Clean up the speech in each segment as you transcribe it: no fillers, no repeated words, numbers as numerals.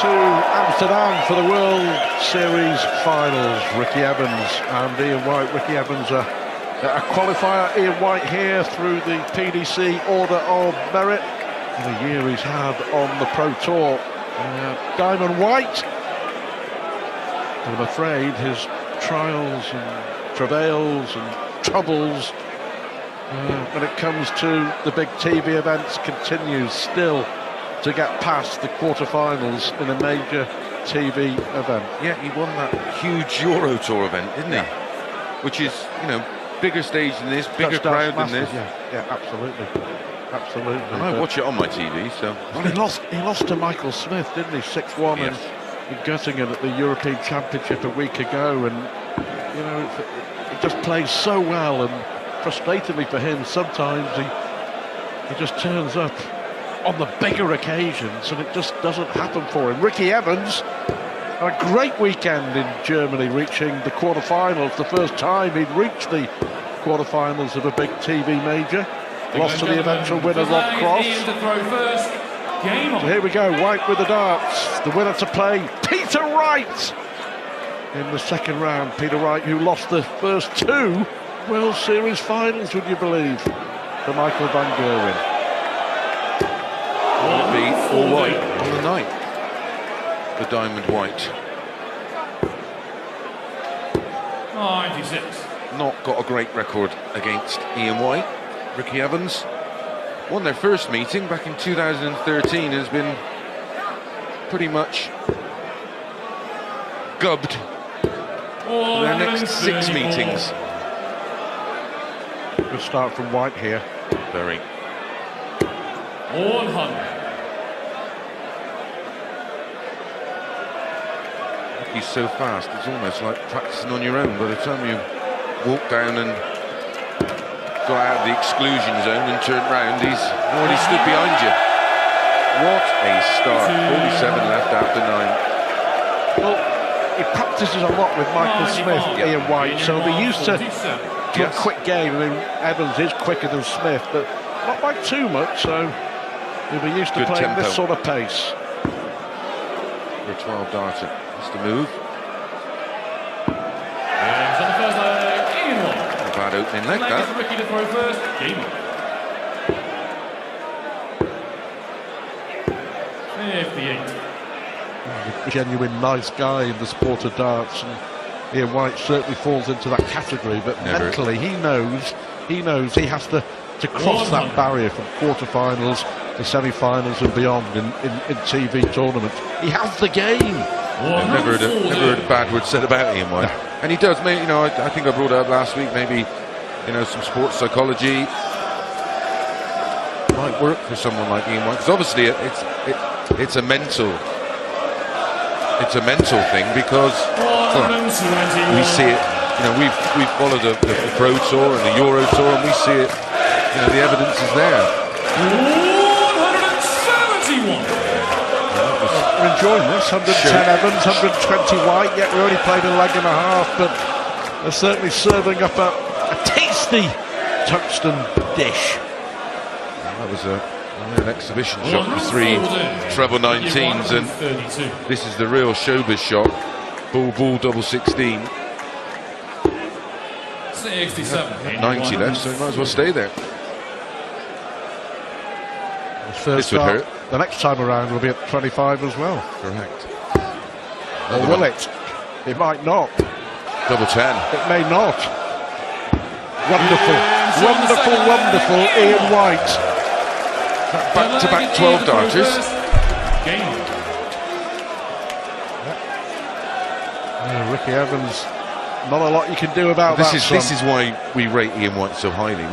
to Amsterdam for the World Series finals. Ricky Evans and Ian White. Ricky Evans a qualifier. Ian White here through the PDC Order of Merit. And the year he's had on the Pro Tour. Diamond White. And I'm afraid his trials and travails and troubles when it comes to the big TV events continues still to get past the quarterfinals in a major TV event. Yeah, he won that huge Euro Tour event, didn't he? Which is, you know, bigger stage than this, bigger crowd than this. Yeah, absolutely. Absolutely. I watch it on my TV, so... Well, he lost to Michael Smith, didn't he? 6-1 yes. in Göttingen at the European Championship a week ago, and, you know, it just plays so well, and frustratingly for him, sometimes he just turns up on the bigger occasions and it just doesn't happen for him. Ricky Evans had a great weekend in Germany, reaching the quarterfinals. The first time he'd reached the quarterfinals of a big TV major. Lost to the eventual winner, Rob Cross. So here we go, White with the darts. The winner to play, Peter Wright. In the second round, Peter Wright, who lost the first two World Series finals, would you believe, to Michael van Gerwen. Will be all white on the night. The Diamond White. 96. Not got a great record against Ian White. Ricky Evans won their first meeting back in 2013, has been pretty much gubbed for their next 6 meetings. Good start from White here. Very. 100. He's so fast, it's almost like practicing on your own. By the time you walk down and got out of the exclusion zone and turned round, he's already stood behind you. What a start. 47 left after 9. Well, he practices a lot with Michael Smith, Ian White, so he'll be used to a quick game. I mean, Evans is quicker than Smith, but not by too much, so he'll be used to playing tempo. This sort of pace. For a 12 darter, has to move. And on the first leg, Ian White. A bad opening leg, that. Ricky to throw first, game on. 58. A genuine nice guy in the sport of darts, and Ian White certainly falls into that category, but mentally he knows he has to cross that barrier from quarterfinals to semi-finals and beyond in TV tournaments. He has the game. I've never heard a bad word said about Ian White. And he does, you know, I think I brought it up last week, maybe, you know, some sports psychology might work for someone like Ian White, because obviously it's a mental thing, because we see it, you know, we've followed the Pro Tour and the Euro Tour, and we see it, you know, the evidence is there. 171. We're enjoying this. 110 Evans, 120 White, yet we only played a leg and a half, but they're certainly serving up a tasty tungsten dish. That was an exhibition shot for 3 treble 19s, and this is the real showbiz shot. Ball, double 16. 67. 90 left, so he might as well stay there. This would hurt. The next time around will be at 25 as well. Correct. Or will it? It might not. Double 10. It may not. Wonderful, wonderful Ian White. Back-to-back 12 darters. Ricky Evans, not a lot you can do about that. This is why we rate Ian White so highly.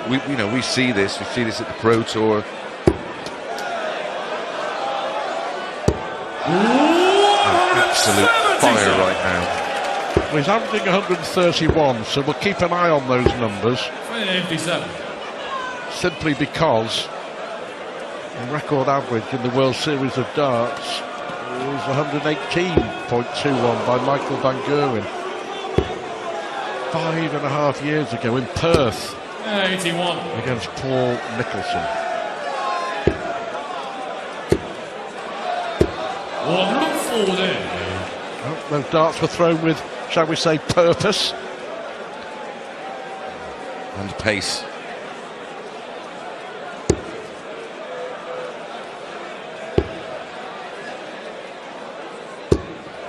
We see this at the Pro Tour. Absolute fire right now. Well, he's averaging 131, so we'll keep an eye on those numbers. 57. Simply because the record average in the World Series of Darts was 118.21 by Michael van Gerwen 5.5 years ago in Perth 81 against Paul Nicholson. 140. Well, those darts were thrown with, shall we say, purpose. And pace.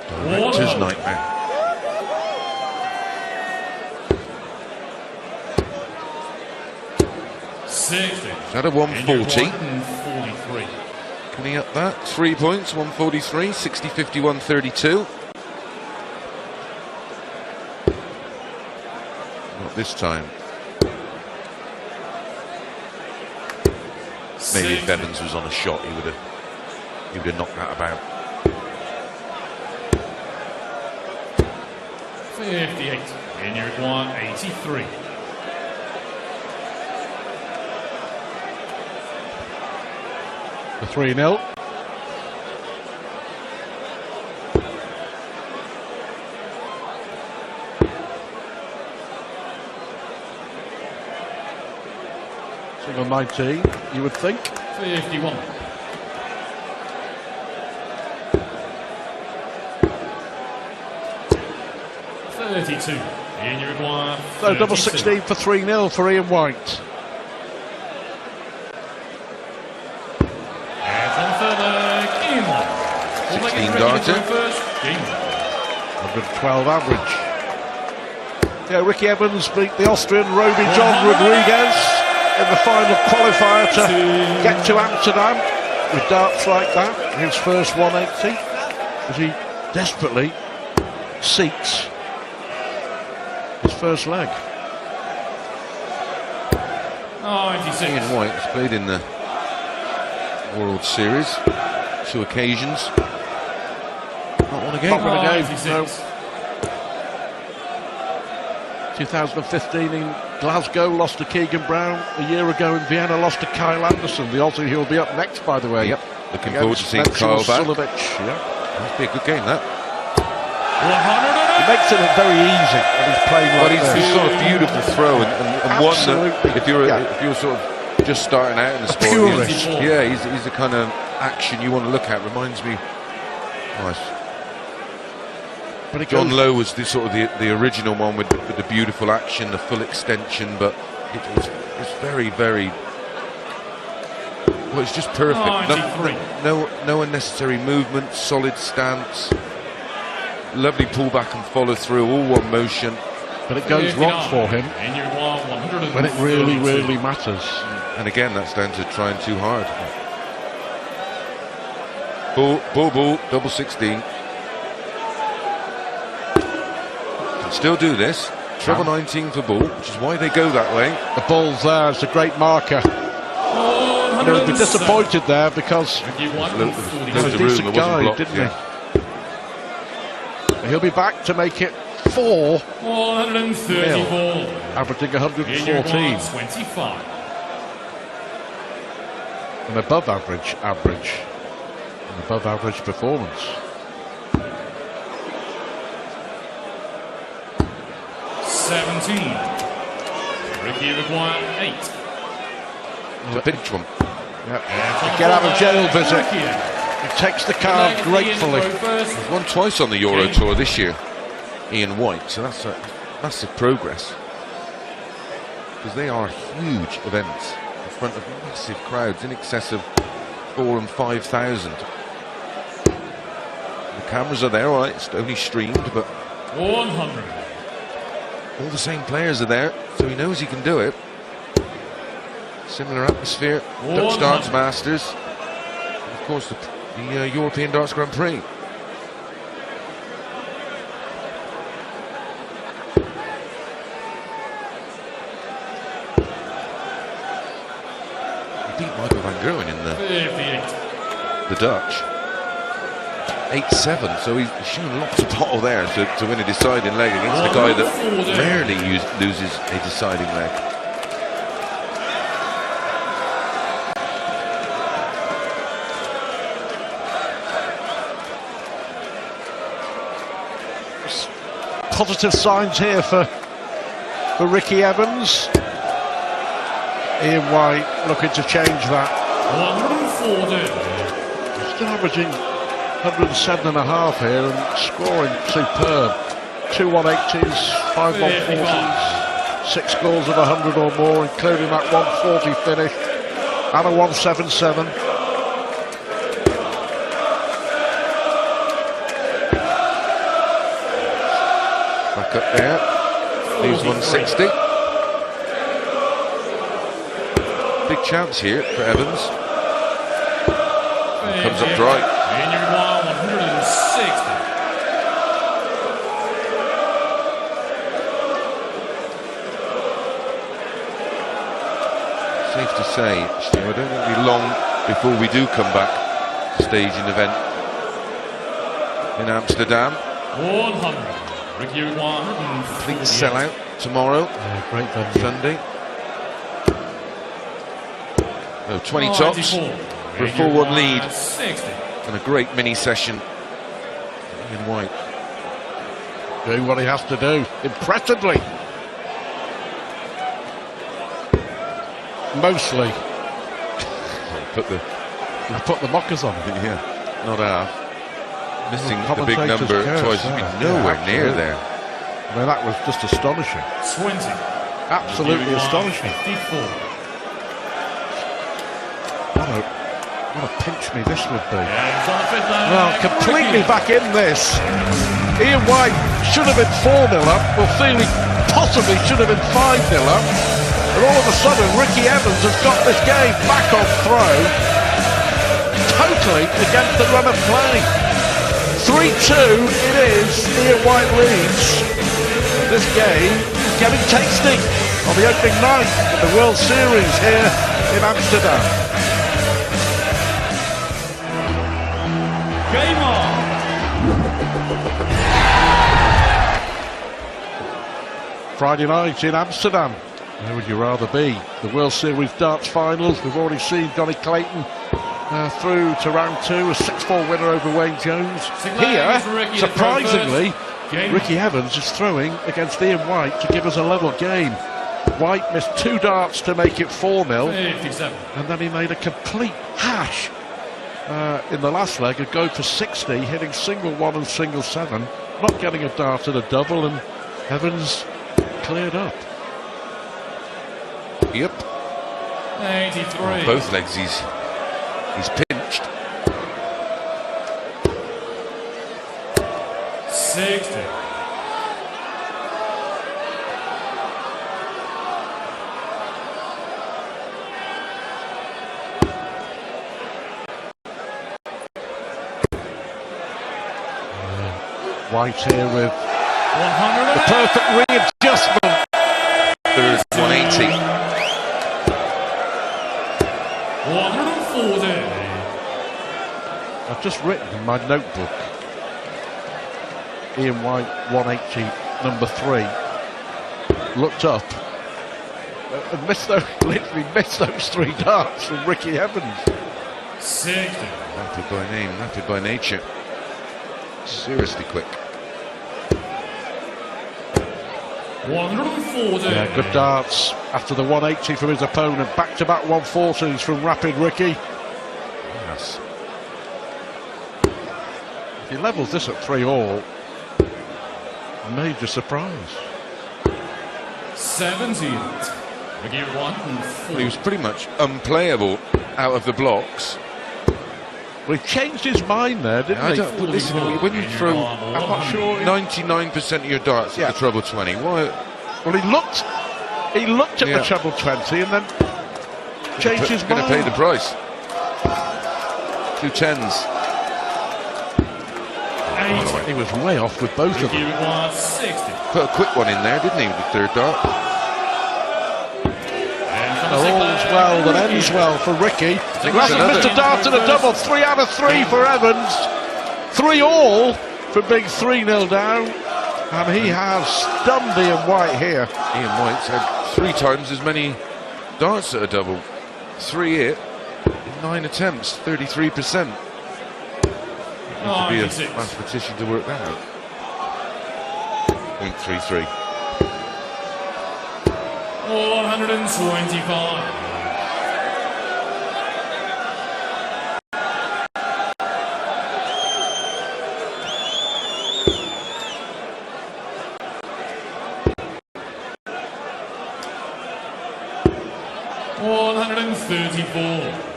Director's nightmare. Is that a 140? 143. Can he up that? 3 points, 143, 60, 51, 32. Not this time. Maybe if Evans was on a shot, he would have knocked that about. 58. In your 183. The 3-0. Single 19, you would think. 51. In your one. So double 16 for 3-0 for Ian White. And on the third leg, Ian White. 16 darter. 112 average. Yeah, Ricky Evans beat the Austrian Roby John Rodriguez in the final qualifier to get to Amsterdam with darts like that. His first 180 as he desperately seeks his first leg. 96. Ian White has played in the World Series 2 occasions. Not won a game. Not won a game, 96. no. 2015 in Glasgow, lost to Keegan Brown. A year ago in Vienna, lost to Kyle Anderson, the Aussie who'll be up next, by the way. Yep, looking forward to seeing Kyle back. Yeah. Must be a good game, that. 100. He makes it look very easy when he's playing like But this. he's sort of beautiful throw, and one that Absolutely. if you're sort of just starting out in the sport, purist. he's the kind of action you want to look at. Reminds me, nice. But it John goes, Lowe was the sort of the original one with the beautiful action, the full extension, but it's very, very. Well, it's just perfect. 93. No unnecessary movement, solid stance, lovely pullback and follow through, all one motion. but it goes wrong for him In your 132. when it really, really matters. And again, that's down to trying too hard. Ball, double 16. Can still do this. Treble 19 for Bull, which is why they go that way. The ball's there, it's a great marker. And he'll be disappointed there because You he was a Loads of room, decent it wasn't guy, blocked, didn't yeah. he? He'll be back to make it 4, 134. averaging In your 114. 125. An above average, an above average performance. 17. Ricky required 8. It's a pinch one. Yeah. Get out of jail visit. He takes the card gratefully. He's won twice on the Euro Tour this year, Ian White, so that's a massive progress. Because they are huge events in front of massive crowds, in excess of 4,000 and 5,000. The cameras are there, all right, it's only streamed, but 100. all the same players are there, so he knows he can do it. Similar atmosphere, Dutch Darts Masters, and of course the European Darts Grand Prix. He beat Michael van Gerwen in 58. the Dutch. 8-7, so he's shown lots of bottle there to win a deciding leg against a guy that rarely loses a deciding leg. Positive signs here for Ricky Evans. Ian White looking to change that. 140. Still averaging 107 and a half here and scoring superb. 2 180s, 5 140s, 6 goals of 100 or more, including that 140 finish and a 177. Back up there. Leaves 160. Big chance here for Evans. Comes up dry. And you require 160. Safe to say, I don't think it'll be long before we do come back to stage an event in Amsterdam. 100. Ricky require 140. Complete sellout tomorrow. Yeah, great venue. Sunday. Oh, 20 tops for a 4-1 lead. 60. And a great mini session. Ian White. Doing what he has to do, impressively. Mostly. I put the mockers on. Yeah, not half. Missing the big Commentators number curse, twice. He's yeah. been nowhere Yeah, near absolutely. there. I mean, that was just astonishing. 20. Absolutely Ricky require astonishing. 54. What a pinch me this would be. And it's on the fifth line. Well, completely back in this. Ian White should have been 4-0 up. Well, Feely possibly should have been 5-0 up. And all of a sudden, Ricky Evans has got this game back on throw. Totally against the run of play. 3-2 it is. Ian White leads. This game is getting tasty on the opening night of the World Series here in Amsterdam. Game on. Friday night in Amsterdam. Where would you rather be? The World Series darts finals. We've already seen Johnny Clayton through to round 2, a 6-4 winner over Wayne Jones. Here, surprisingly, Ricky Evans is throwing against Ian White to give us a level game. White missed 2 darts to make it 4-0, 57. and then he made a complete hash in the last leg, a go for 60, hitting single 1 and single 7, not getting a dart at a double, and Evans cleared up. Yep. 83. Both legs he's pinched. 60. White here with 100. the perfect readjustment. Third 180. 140. I've just written in my notebook, Ian White 180, number 3, looked up and missed those, literally missed those 3 darts from Ricky Evans. 60. Rapid by name, rapid by nature. Seriously quick. 140. Yeah, good darts after the 180 from his opponent, back-to-back 140s from Rapid Ricky. Yes. If he levels this at 3-all, major surprise. 70. Ricky 140. He was pretty much unplayable out of the blocks. Well, he changed his mind there, didn't I he? don't, listen, when you throw I'm not sure. 99% of your darts at the treble 20, why? Well, he looked at the treble 20 and then changed his Going to mind. pay the price. 2 10s. 80. He was way off with both of Ricky them. requires 60. Put a quick one in there, didn't he, with the third dart? And All's well that ends well for Ricky. He hasn't missed a dart and a double. 3 out of 3 for Evans. 3-all for big 3-0 down. And he has stunned Ian White here. Ian White's had 3 times as many darts at a double. 3 hit in 9 attempts, 33%. Need to be a 96. mathematician to work that out. 0.33. 125. 134.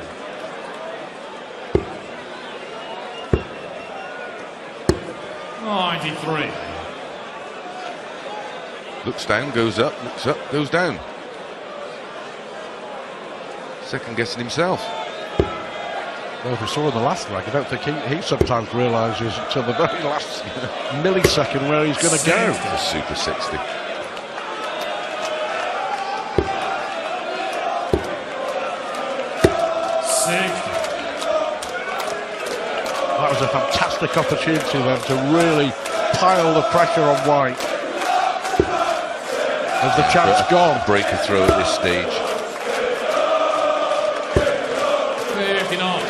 '93. Looks down, goes up, looks up, goes down. Second guessing himself. Well, as we saw in the last leg, I don't think he sometimes realises until the very last millisecond where he's going to go. A Super 60. That was a fantastic opportunity then to really pile the pressure on White. As the champ's gone. Breaker throw at this stage. 59.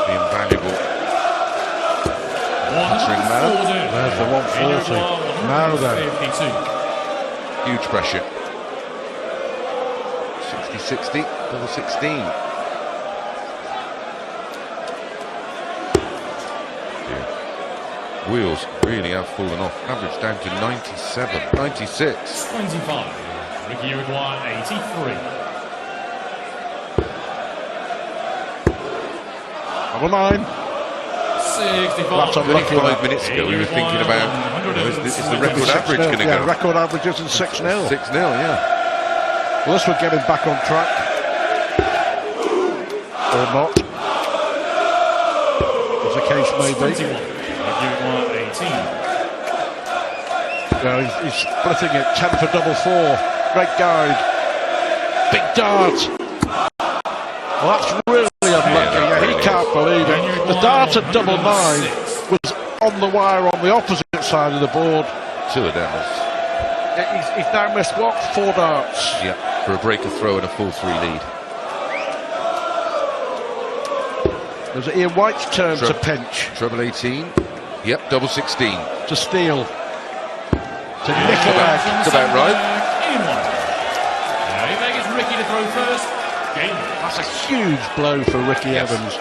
Be invaluable. Pattering now. There's the 140. Now then. 52. Huge pressure. 60-60, double 16. Wheels really have fallen off. Average down to 97, 96. 25. Ricky Uruguay, 83. Number 9. 65. That's unlucky. 5 minutes ago we were thinking about, is the record average going to go? Record averages in 6-0. 6-0, yeah. Well, this would get him back on track. Or not. As the case may be. 21. Ricky Uruguay, 18. Well, he's splitting it. 10 for double 4. Great guide. Big dart. Well, that's really unlucky. Yeah, he can't believe it. The dart at double 9 was on the wire on the opposite side of the board. 2 of them. He's now missed what? 4 darts. Yeah, for a breaker throw and a full 3 lead. It was Ian White's turn to pinch. Treble 18. Yep, double 16. To steal. To Nicolai. That's about right. Anyone. Now, if that gets Ricky to throw first, game. That's a huge blow for Ricky Evans.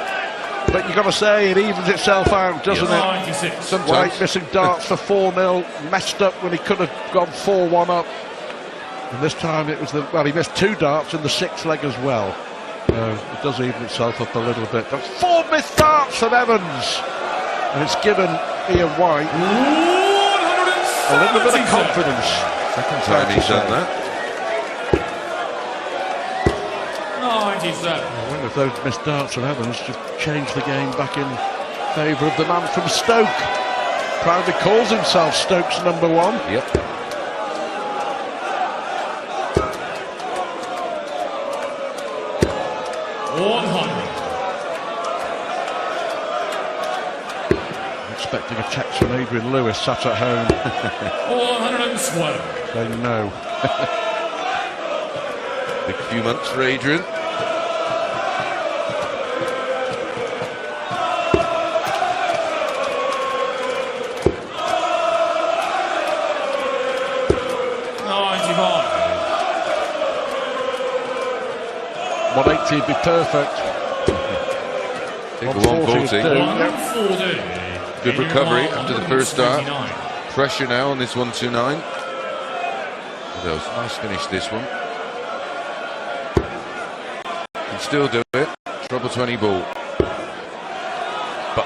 But you've got to say, it evens itself out, doesn't it? 96. Sometimes. White missing darts for 4-0, messed up when he could have gone 4-1 up. And this time it was he missed 2 darts in the 6th leg as well. It does even itself up a little bit. But 4 missed darts from Evans. And it's given Ian White a little bit of confidence. Second time he's done that. 97. I wonder if those missed darts from Evans just changed the game back in favour of the man from Stoke. Proudly calls himself Stoke's number 1. Yep. Expecting a text from Adrian Lewis sat at home. 112. Saying no. Big few months for Adrian. $180 would be perfect. Take a 140. 140. Good recovery after the first start. Pressure now on this 129. That was a nice finish, this one. Can still do it. Treble 20 ball. But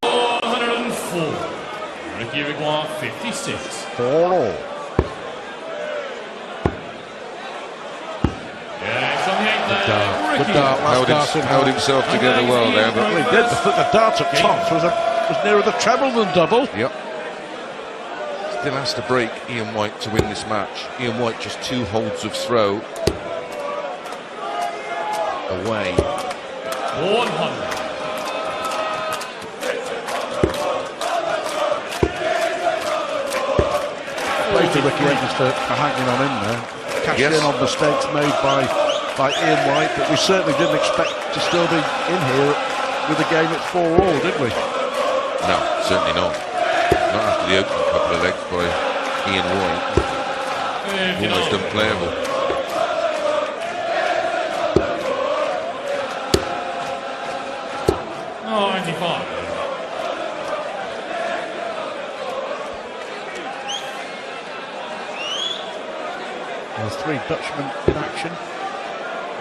104. Ricky Uruguay, 56. 4-all. Good dart. Held himself together well there. But Well, he did. The dart at tops was nearer the treble than double. yep. Still has to break Ian White to win this match. Ian White just 2 holds of throw away. 100. Play to Ricky Evans for hanging on in there. Cashed Yes. in on mistakes made by Ian White, but we certainly didn't expect to still be in here with the game at 4-all, did we? No, certainly not. Not after the opening couple of legs by Ian White. Almost unplayable. Oh, 95. three Dutchmen in action.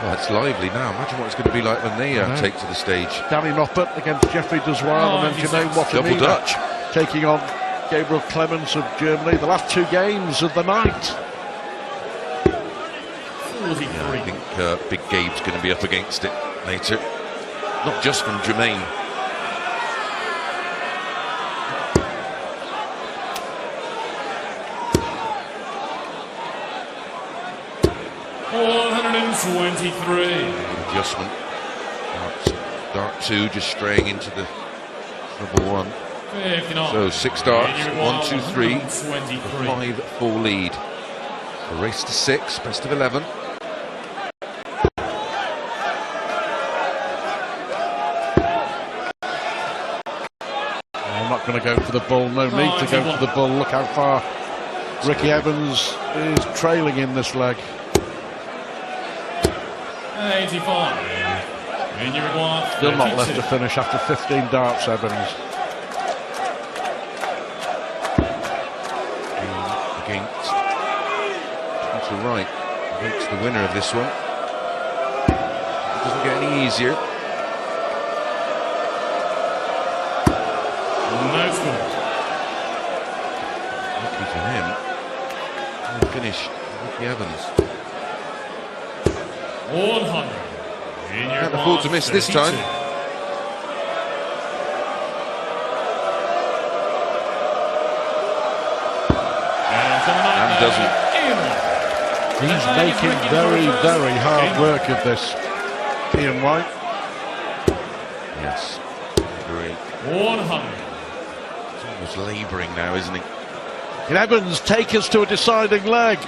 Oh, it's lively now. Imagine what it's going to be like when they I know. take to the stage. Danny Noppert against Jeffrey Deswal, and then Jermaine Double Watamina Dutch. taking on Gabriel Clemens of Germany. The last two games of the night. 43. I think Big Gabe's going to be up against it later. Not just from Jermaine. 123. Adjustment. Dart 2 just straying into the double 1. 59. So 6 darts, And 1, 2, 3. 123. 5-4 lead. A race to 6, best of 11. I'm not going to go for the bull. No need to go for the bull. Look how far Ricky Evans is trailing in this leg. 85. And you require Still not left 32. to finish after 15 darts, Evans. Against Peter Wright, against the winner of this one. It doesn't get any easier. No score. Lucky for him. And finish Ricky Evans. 100. Can't afford to miss this time. And doesn't. He's making very, very hard work of this, Ian White. Yes, agree. 100. He's almost labouring now, isn't he? Can Evans take us to a deciding leg?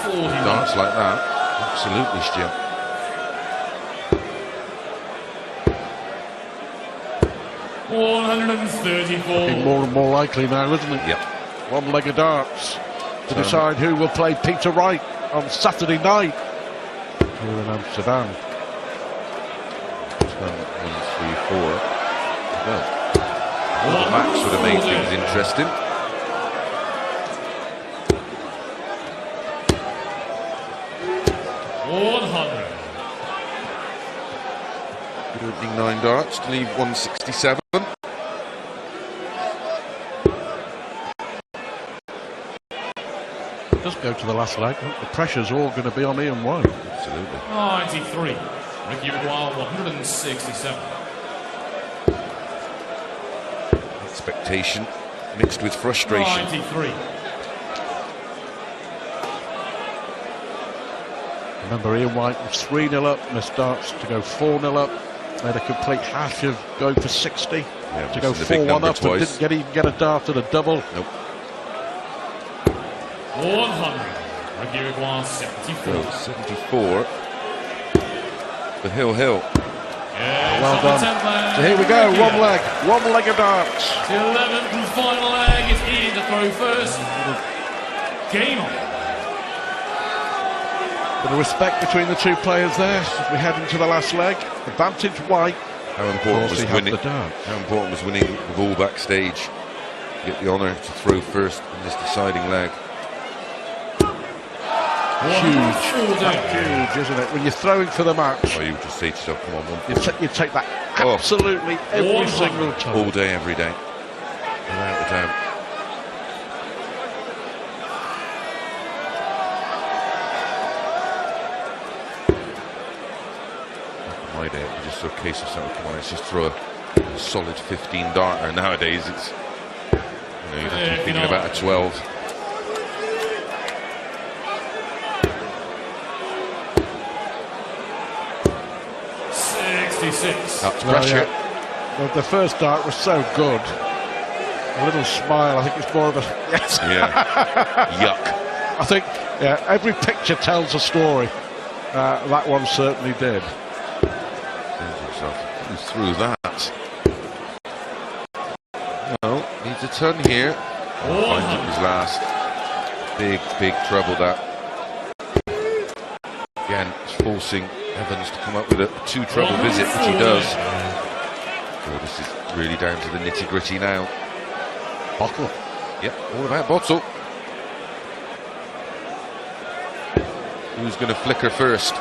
Darts like that, absolutely, Stu. $134. More and more likely now, isn't it? Yep. One leg of darts to decide who will play Peter Wright on Saturday night here in Amsterdam. 1, 3, 4. Well, the backs would have made things interesting. Good opening 9 darts to leave 167. Does go to the last leg. The pressure's all going to be on Ian White. Absolutely. 93. Ricky McGuire, 167. Expectation mixed with frustration. 93. Remember, Ian White was 3-0 up, missed darts to go 4-0 up. Made a complete hash of going for 60 Yeah, to go missing the big 4-1 number up, and twice. didn't even get a dart at a double. Nope. 100. Ricky McGuire, 74. So 74. The Hill. Yeah, Well done. So here we go, one leg of darts. The 11th and final leg is Ian to throw first. Game on. Bit of respect between the two players there as we head into the last leg. Advantage White. How Of important course, was he had winning? the darts. How important was winning the ball backstage? Get the honour to throw first in this deciding leg. Huge, isn't it? When you're throwing for the match, Or you just say to yourself, come on, you take that Oh. absolutely every single time. all day, every day, without a doubt. Back in my day, it was just a case of saying, come on, let's just throw a solid 15 darter. Nowadays, it's, you'd have to be thinking about a 12. That's pressure. Yeah. Well, the first dart was so good. A little smile. I think it's more of a yes. Yeah. Yuck. I think every picture tells a story. That one certainly did. Who's through that? Well, needs a ton here. Finds it his last. Big trouble that. Again, it's forcing Evans to come up with a 2 treble visit, which he does. Well, this is really down to the nitty-gritty now. Bottle. Yep, all about Bottle. Who's going to flicker first?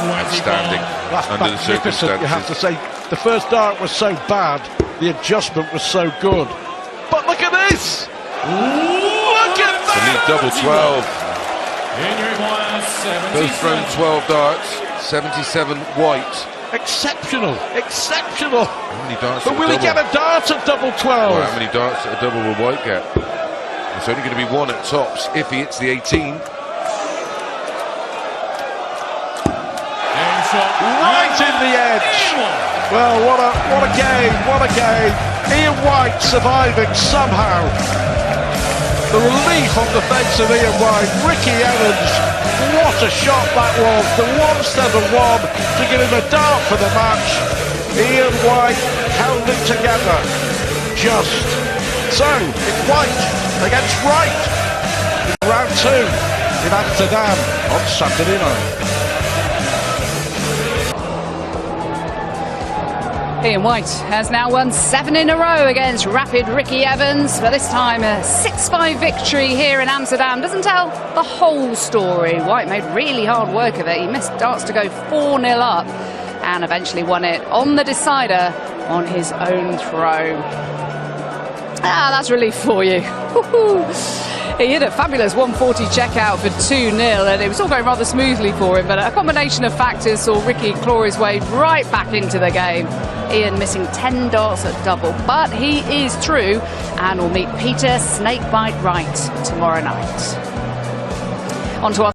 Outstanding. That's under the magnificent, circumstances. you have to say. The first dart was so bad, the adjustment was so good. But look at this! Look at To lead that! double 12. Both thrown 12. 12 darts, 77 white. Exceptional, exceptional. How many darts But at will a he get double? a dart at double 12? Well, how many darts at a double will White get? It's only going to be one at tops if he hits the 18. Right in the edge. Well, what a game, what a game. Ian White surviving somehow. The relief on the face of Ian White. Ricky Evans, what a shot that was. The 171 to give him a dart for the match. Ian White held it together. Just. So, it's White against Wright in round 2 in Amsterdam on Saturday night. Ian White has now won 7 in a row against Rapid Ricky Evans, but this time a 6-5 victory here in Amsterdam doesn't tell the whole story. White made really hard work of it. He missed darts to go 4-0 up and eventually won it on the decider on his own throw. That's relief for you. He hit a fabulous 140 checkout for 2-0 and it was all going rather smoothly for him, but a combination of factors saw Ricky claw his way right back into the game. Ian missing 10 darts at double, but he is through and will meet Peter Snakebite Wright tomorrow night. On to our